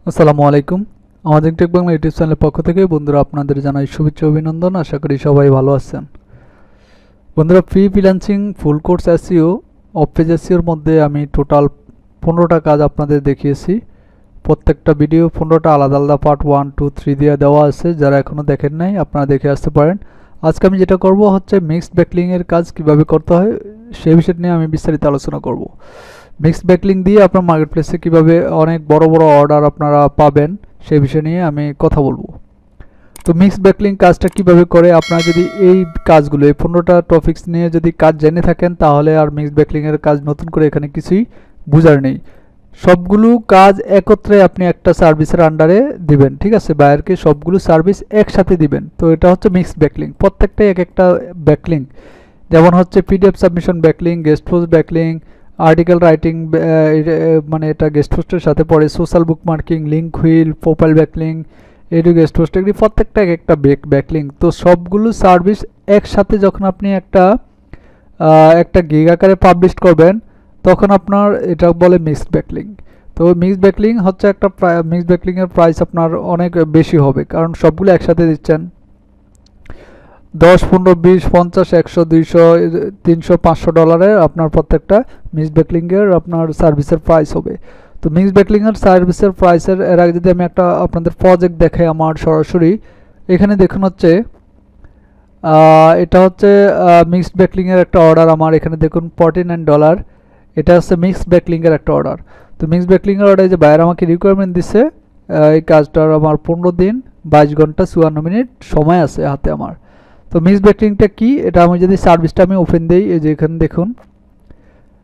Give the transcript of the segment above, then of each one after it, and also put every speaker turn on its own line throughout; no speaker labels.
আসসালামু আলাইকুম। আমাদের টেক বাংলা ইউটিউব চ্যানেলের পক্ষ থেকে বন্ধুরা আপনাদের জানাই শুভেচ্ছা অভিনন্দন। আশা করি সবাই ভালো আছেন। বন্ধুরা, freelancing full course SEO off page এসইওর মধ্যে আমি টোটাল 15টা কাজ আপনাদের দেখিয়েছি। প্রত্যেকটা ভিডিও 15টা আলাদা আলাদা পার্ট 1, 2, 3 দিয়ে দেওয়া আছে। যারা এখনও দেখেন নাই আপনারা দেখে আসতে পারেন। আজকে আমি যেটা করব হচ্ছে মিক্সড ব্যাকলিংয়ের কাজ কিভাবে করতে হয় সেই বিষয় নিয়ে আমি বিস্তারিত আলোচনা করব। মিক্সড ব্যাকলিং দিয়ে আপনার মার্কেট প্লেসে কীভাবে অনেক বড় বড় অর্ডার আপনারা পাবেন সেই বিষয় নিয়ে আমি কথা বলবো। তো মিক্সড ব্যাকলিং কাজটা কিভাবে করে, আপনারা যদি এই কাজগুলো এই 15টা টপিকস নিয়ে যদি কাজ জেনে থাকেন তাহলে আর মিক্সড ব্যাকলিংয়ের কাজ নতুন করে এখানে কিছুই বোঝার নেই। সবগুলো কাজ একত্রে আপনি একটা সার্ভিসের আন্ডারে দিবেন, ঠিক আছে, বায়ারকে সবগুলো সার্ভিস একসাথে দিবেন। তো এটা হচ্ছে মিক্সড ব্যাকলিং, প্রত্যেকটাই এক একটা ব্যাকলিং। যেমন হচ্ছে PDF submission backlink, guest post backlink, article writing, মানে এটা গেস্ট পোস্টের সাথে পড়ে, social bookmarking, link wheel, profile backlink, edu guest post, এগুলি প্রত্যেকটা এক একটা ব্যাকলিং। তো সবগুলো সার্ভিস একসাথে যখন আপনি একটা গিগ আকারে পাবলিশ করবেন তখন আপনার এটা বলে মিক্সড ব্যাকলিং। তো মিক্সড ব্যাকলিং হচ্ছে একটা মিক্সড ব্যাকলিংয়ের প্রাইস আপনার অনেক বেশি হবে, কারণ সবগুলো একসাথে দিচ্ছেন। 10, 15, 20, 50, 100, 200, 300, $500 আপনার প্রত্যেকটা মিক্সড ব্যাকলিংয়ের আপনার সার্ভিসের প্রাইস হবে। তো মিক্সড ব্যাকলিংয়ের সার্ভিসের প্রাইসের এর আগে যদি আমি একটা আপনাদের প্রজেক্ট দেখাই আমার সরাসরি, এখানে দেখুন হচ্ছে এটা হচ্ছে মিক্সড ব্যাকলিংয়ের একটা অর্ডার। আমার এখানে দেখুন $49, এটা হচ্ছে মিক্সড ব্যাকলিংয়ের একটা অর্ডার। তো মিক্সড ব্যাকলিংয়ের অর্ডার যে বায়ার আমাকে রিকোয়ারমেন্ট দিচ্ছে, এই কাজটার আমার 15 দিন 22 ঘন্টা 54 মিনিট সময় আছে হাতে আমার। তো মিক্সড ব্যাকলিংটা কি, এটা আমি যদি সার্ভিসটা আমি ওপেন দিই, এই যে এখানে দেখুন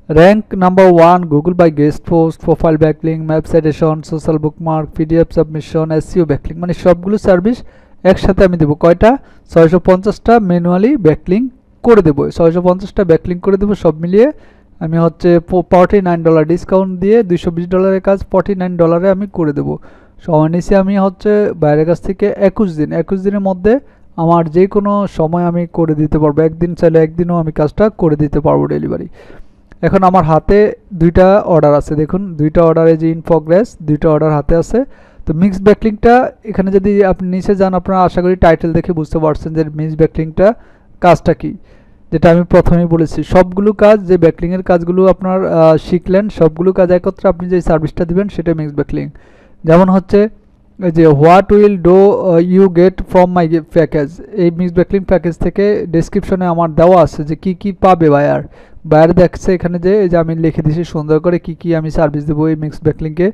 rank number 1 Google by guest post, profile backlink, map citation, social bookmark, PDF submission, SEO backlink, মানে সবগুলো সার্ভিস একসাথে আমি দেবো। কয়টা? 650টা ম্যানুয়ালি ব্যাকলিং করে দেবো, 650টা ব্যাকলিং করে দেবো। সব মিলিয়ে আমি হচ্ছে $49 ডিসকাউন্ট দিয়ে $220 কাজ $49 আমি করে দেবো। সময় নিচে আমি হচ্ছে বাইরের কাছ থেকে 21 দিনের মধ্যে আমার যে কোনো সময় আমি করে দিতে পারবো। একদিন চাইলে একদিনও আমি কাজটা করে দিতে পারবো ডেলিভারি। এখন আমার হাতে দুইটা অর্ডার আছে, দেখুন দুইটা অর্ডারে যে ইনফোগ্রাফিক, দুইটা অর্ডার হাতে আছে। তো মিক্সড ব্যাকলিংটা এখানে যদি আপনি নিচে যান, আপনারা আশা করি টাইটেল দেখে বুঝতে পারছেন যে মিক্সড ব্যাকলিংটা কাজটা কি। যেটা আমি প্রথমেই বলেছি, সবগুলো কাজ যে ব্যাকলিংয়ের কাজগুলো আপনার শিখলেন, সবগুলো কাজ একত্রে আপনি যে সার্ভিসটা দিবেন সেটা মিক্সড ব্যাকলিং। যেমন হচ্ছে এই যে what will do you get from my package, এই মিক্সড ব্যাকলিং প্যাকেজ থেকে ডেসক্রিপশনে আমার দেওয়া আছে যে কি কি পাবে বায়ার দেখছে এখানে, যে এই যে আমি লিখে দিয়েছি সুন্দর করে কি কি আমি সার্ভিস দেবো এই মিক্সড ব্যাকলিংকে।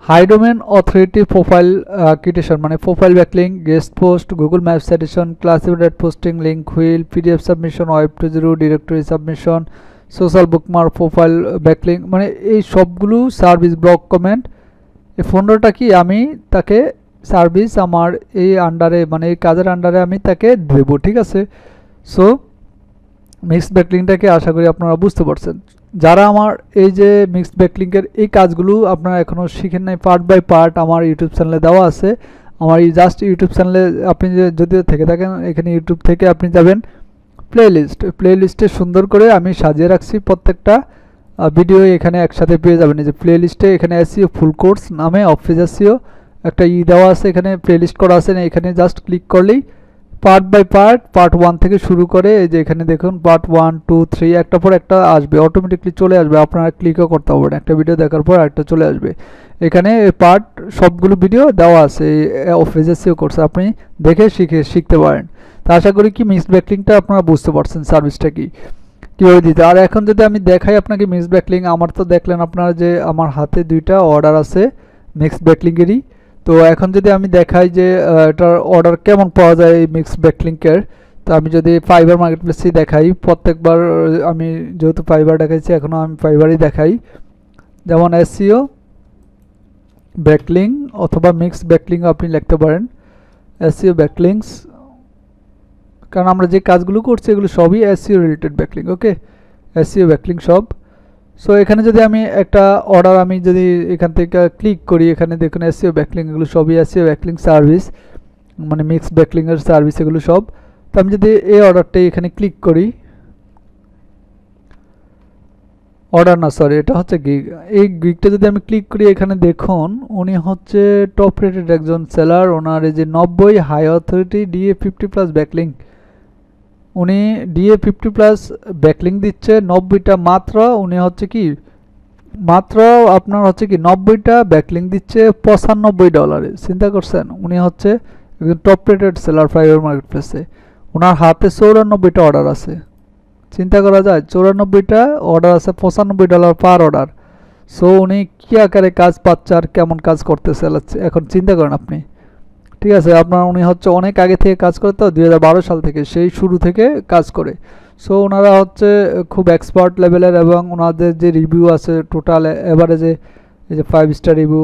High domain authority profile citation, মানে profile backlink, guest post, Google map citation, classified posting, link wheel, PDF submission, web two zero, directory submission, social bookmark, profile backlink, মানে এই সবগুলো সার্ভিস ব্লক কমেন্ট। এই 15টা কি আমি তাকে service আমার এই আন্ডারে, মানে এই কাজের আন্ডারে আমি তাকে দেবো, ঠিক আছে। সো মিক্সড ব্যাকলিংটাকে আশা করি আপনারা বুঝতে পারছেন। যারা আমার এই যে মিক্সড ব্যাকলিংয়ের এই কাজগুলো আপনারা এখনও শিখেন নাই, পার্ট বাই পার্ট আমার ইউটিউব চ্যানেলে দেওয়া আছে। আমার এই জাস্ট ইউটিউব চ্যানেলে আপনি যদি থেকে থাকেন, এখানে ইউটিউব থেকে আপনি যাবেন প্লেলিস্টে সুন্দর করে আমি সাজিয়ে রাখছি। প্রত্যেকটা ভিডিও এখানে একসাথে পেয়ে যাবেন। এই যে প্লেলিস্টে এখানে এসইও ফুল কোর্স নামে অফ পেজ এসইও একটা দেওয়া আছে, এখানে প্লেলিস্ট করা আছে, এখানে জাস্ট ক্লিক করলেই পার্ট বাই পার্ট 1 থেকে শুরু করে এই যে এখানে দেখুন পার্ট 1, 2, 3 একটা পর একটা আসবে, অটোমেটিকলি চলে আসবে, আপনারা ক্লিকও করতে হবে না, একটা ভিডিও দেখার পর একটা চলে আসবে। এখানে পার্ট সবগুলো ভিডিও দেওয়া আছে অফ পেজ এসইও কোর্স, আপনি দেখে শিখতে পারেন। তা আশা করি কি মিক্সড ব্যাকলিংটা আপনারা বুঝতে পারছেন সার্ভিসটা কি কীভাবে দিতে। আর এখন যদি আমি দেখাই আপনাকে মিক্সড ব্যাকলিং, আমার তো দেখলেন আপনারা যে আমার হাতে দুইটা অর্ডার আছে মিক্সড ব্যাকলিংয়েরই। তো এখন যদি আমি দেখাই যে এটার অর্ডার কেমন পাওয়া যায় এই মিক্সড ব্যাকলিংকের, তো আমি যদি ফাইবার মার্কেট প্লেসে দেখাই, প্রত্যেকবার আমি যেহেতু ফাইবার দেখাইছি এখনও আমি ফাইবারই দেখাই। যেমন এসইও ব্যাকলিং অথবা মিক্সড ব্যাকলিং আপনি লিখতে পারেন, এসইও ব্যাকলিংস, কারণ আমরা যে কাজগুলো করছি এগুলো সবই এসইও রিলেটেড ব্যাকলিং। ওকে, এসইও ব্যাকলিং সব। সো এখানে যদি আমি একটা অর্ডার আমি যদি এখান থেকে ক্লিক করি, এখানে দেখুন এসইও ব্যাকলিং, এগুলো সবই এসইও ব্যাকলিং সার্ভিস, মানে মিক্সড ব্যাকলিংয়ের সার্ভিস এগুলো সব। তো আমি যদি এই অর্ডারটাই এখানে ক্লিক করি, অর্ডার না, সরি, এটা হচ্ছে গিগ। এই গিগটা যদি আমি ক্লিক করি, এখানে দেখুন উনি হচ্ছে টপ রেটেড একজন সেলার। ওনার এই যে 90 হাই অথরিটি DA 50+ ব্যাকলিং, উনি DA 50+ ব্যাকলিং দিচ্ছে 90টা মাত্র। উনি হচ্ছে কি মাত্র আপনার হচ্ছে কি 90টা ব্যাকলিং দিচ্ছে $95। চিন্তা করছেন, উনি হচ্ছে একজন top rated seller fibre market প্লেসে। ওনার হাতে 94টা অর্ডার আছে। চিন্তা করা যায়, 94টা অর্ডার আছে, $95 পার অর্ডার। সো উনি কী আকারে কাজ পাচ্ছে আর কেমন কাজ করতেছে এখন চিন্তা করেন আপনি। ঠিক আছে, আপনার উনি হচ্ছে অনেক আগে থেকে কাজ করে, তো 2012 সাল থেকে, সেই শুরু থেকে কাজ করে। সো ওনারা হচ্ছে খুব এক্সপার্ট লেভেলের, এবং ওনাদের যে রিভিউ আছে টোটাল এভারেজে এই যে 5 স্টার রিভিউ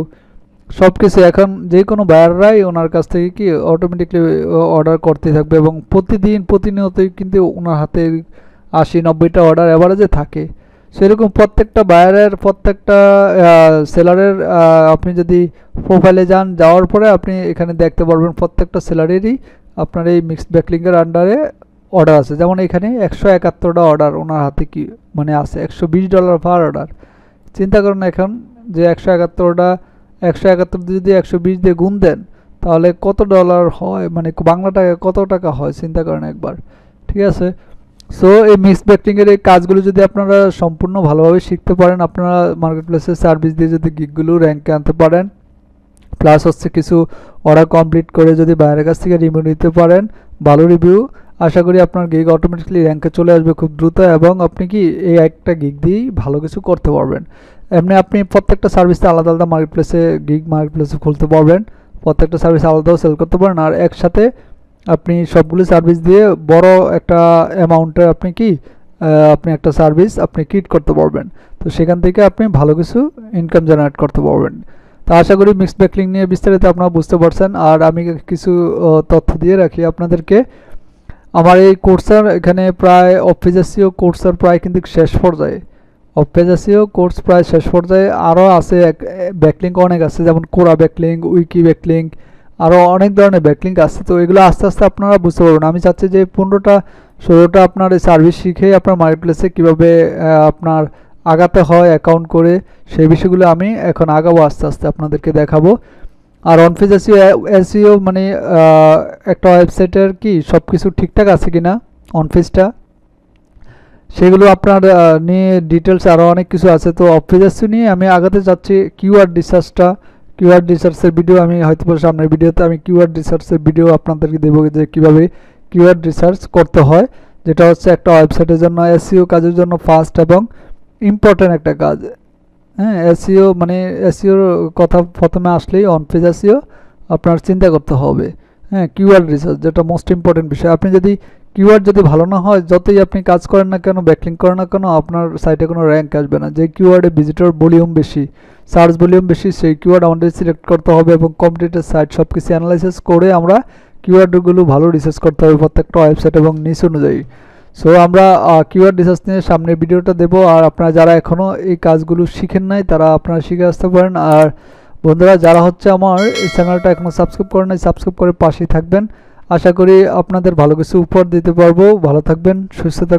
সব কিছু, এখন যে কোনো বায়াররাই ওনার কাছ থেকে কি অটোমেটিকলি অর্ডার করতে থাকবে, এবং প্রতিনিয়তই কিন্তু ওনার হাতে 80-90টা অর্ডার এভারেজে থাকে। সেরকম প্রত্যেকটা বায়ারের, প্রত্যেকটা সেলারের আপনি যদি প্রোফাইলে যাওয়ার পরে আপনি এখানে দেখতে পারবেন প্রত্যেকটা সেলারেরই আপনার এই মিক্সড ব্যাকলিংয়ের আন্ডারে অর্ডার আছে। যেমন এখানে 171টা অর্ডার ওনার হাতে কি মানে আছে, $120 পার অর্ডার। চিন্তা করেন এখন যে 171 যদি 120 দিয়ে গুণ দেন তাহলে কত ডলার হয়, মানে বাংলা টাকা কত টাকা হয় চিন্তা করেন একবার। ঠিক আছে, সো এই মিক্সড ব্যাকলিংয়ের এই কাজগুলো যদি আপনারা সম্পূর্ণ ভালোভাবে শিখতে পারেন, আপনারা মার্কেট প্লেসের সার্ভিস দিয়ে যদি গিগগুলো র্যাঙ্কে আনতে পারেন, প্লাস হচ্ছে কিছু অর্ডার কমপ্লিট করে যদি বাইরের কাছ থেকে রিভিউ নিতে পারেন, ভালো রিভিউ, আশা করি আপনার গিগ অটোমেটিকলি র্যাঙ্কে চলে আসবে খুব দ্রুত, এবং আপনি কি এই একটা গিগ দিয়েই ভালো কিছু করতে পারবেন। এমনি আপনি প্রত্যেকটা সার্ভিসে আলাদা আলাদা মার্কেট প্লেসে গিগ মার্কেট প্লেসে খুলতে পারবেন, প্রত্যেকটা সার্ভিস আলাদাও সেল করতে পারেন, আর একসাথে আপনি সবগুলো সার্ভিস দিয়ে বড় একটা অ্যামাউন্টের আপনি একটা সার্ভিস আপনি ক্রিয়েট করতে পারবেন। তো সেখান থেকে আপনি ভালো কিছু ইনকাম জেনারেট করতে পারবেন। তো আশা করি মিক্সড ব্যাকলিং নিয়ে বিস্তারিত আপনারা বুঝতে পারছেন। আর আমি কিছু তথ্য দিয়ে রাখি আপনাদেরকে। আমার এই কোর্সের এখানে প্রায় অফিস এসইও কোর্সের প্রায় কিন্তু শেষ পর্যায়ে, অফিস এসইও কোর্স প্রায় শেষ পর্যায়ে। আরও আছে ব্যাকলিঙ্ক অনেক আছে, যেমন কোরা ব্যাকলিঙ্ক, উইকি ব্যাকলিঙ্ক, আরও অনেক ধরনের ব্যাকলিঙ্ক আছে। তো এগুলো আস্তে আস্তে আপনারা বুঝতে পারবেন। আমি চাচ্ছি যে 15টা-16টা আপনার এই সার্ভিস শিখে আপনার মার্কেট প্লেসে কীভাবে আপনার আগাতে হয় অ্যাকাউন্ট করে, সেই বিষয়গুলো আমি এখন আগাবো, আস্তে আস্তে আপনাদেরকে দেখাবো। আর অনফেজ এসইও মানে একটা ওয়েবসাইটের কি সব কিছু ঠিকঠাক আছে কিনা অনফেজটা, সেগুলো আপনার নিয়ে ডিটেলস আরও অনেক কিছু আছে। তো অফিস এসইও নিয়ে আমি আগাতে চাচ্ছি। কিওয়ার্ড রিসার্চের ভিডিও আমি হয়তো সামনের ভিডিওতে আমি কিওয়ার্ড রিসার্চের ভিডিও আপনাদেরকে দেবো, যে কীভাবে কিওয়ার্ড রিসার্চ করতে হয়, যেটা হচ্ছে একটা ওয়েবসাইটের জন্য এসইও কাজের জন্য ফার্স্ট এবং ইম্পর্টেন্ট একটা কাজ। হ্যাঁ, এসইও মানে এসইওর কথা প্রথমে আসলেই অনফেজ এসইও আপনার চিন্তা করতে হবে। হ্যাঁ, কিওয়ার্ড রিসার্চ যেটা মোস্ট ইম্পর্টেন্ট বিষয়। আপনি যদি কিওয়ার্ড যদি ভালো না হয়, যতই আপনি কাজ করেন না কেন, ব্যাকলিং করেন না কেন, আপনার সাইটে কোনো র্যাঙ্ক আসবে না। যে কিওয়ার্ডে ভিজিটর ভলিউম বেশি, সার্চ ভলিউম বেশি, সেই কিওয়ার্ড আমাদের সিলেক্ট করতে হবে, এবং কম্পিটিটর সাইট সব কিছু অ্যানালাইসিস করে আমরা কিওয়ার্ডগুলো ভালো রিসার্চ করতে হবে প্রত্যেকটা ওয়েবসাইট এবং নিচ অনুযায়ী। সো আমরা কিওয়ার্ড রিসার্চ নিয়ে সামনের ভিডিওটা দেব। আর আপনারা যারা এখনও এই কাজগুলো শিখেন নাই, তারা আপনারা শিখে আসতে পারেন। আর বন্ধুরা যারা হচ্ছে আমার এই চ্যানেলটা এখনও সাবস্ক্রাইব করেন নাই, সাবস্ক্রাইব করে পাশেই থাকবেন। আশা করি আপনাদের ভালো কিছু উপহার দিতে পারবো। ভালো থাকবেন, সুস্থ থাকবেন।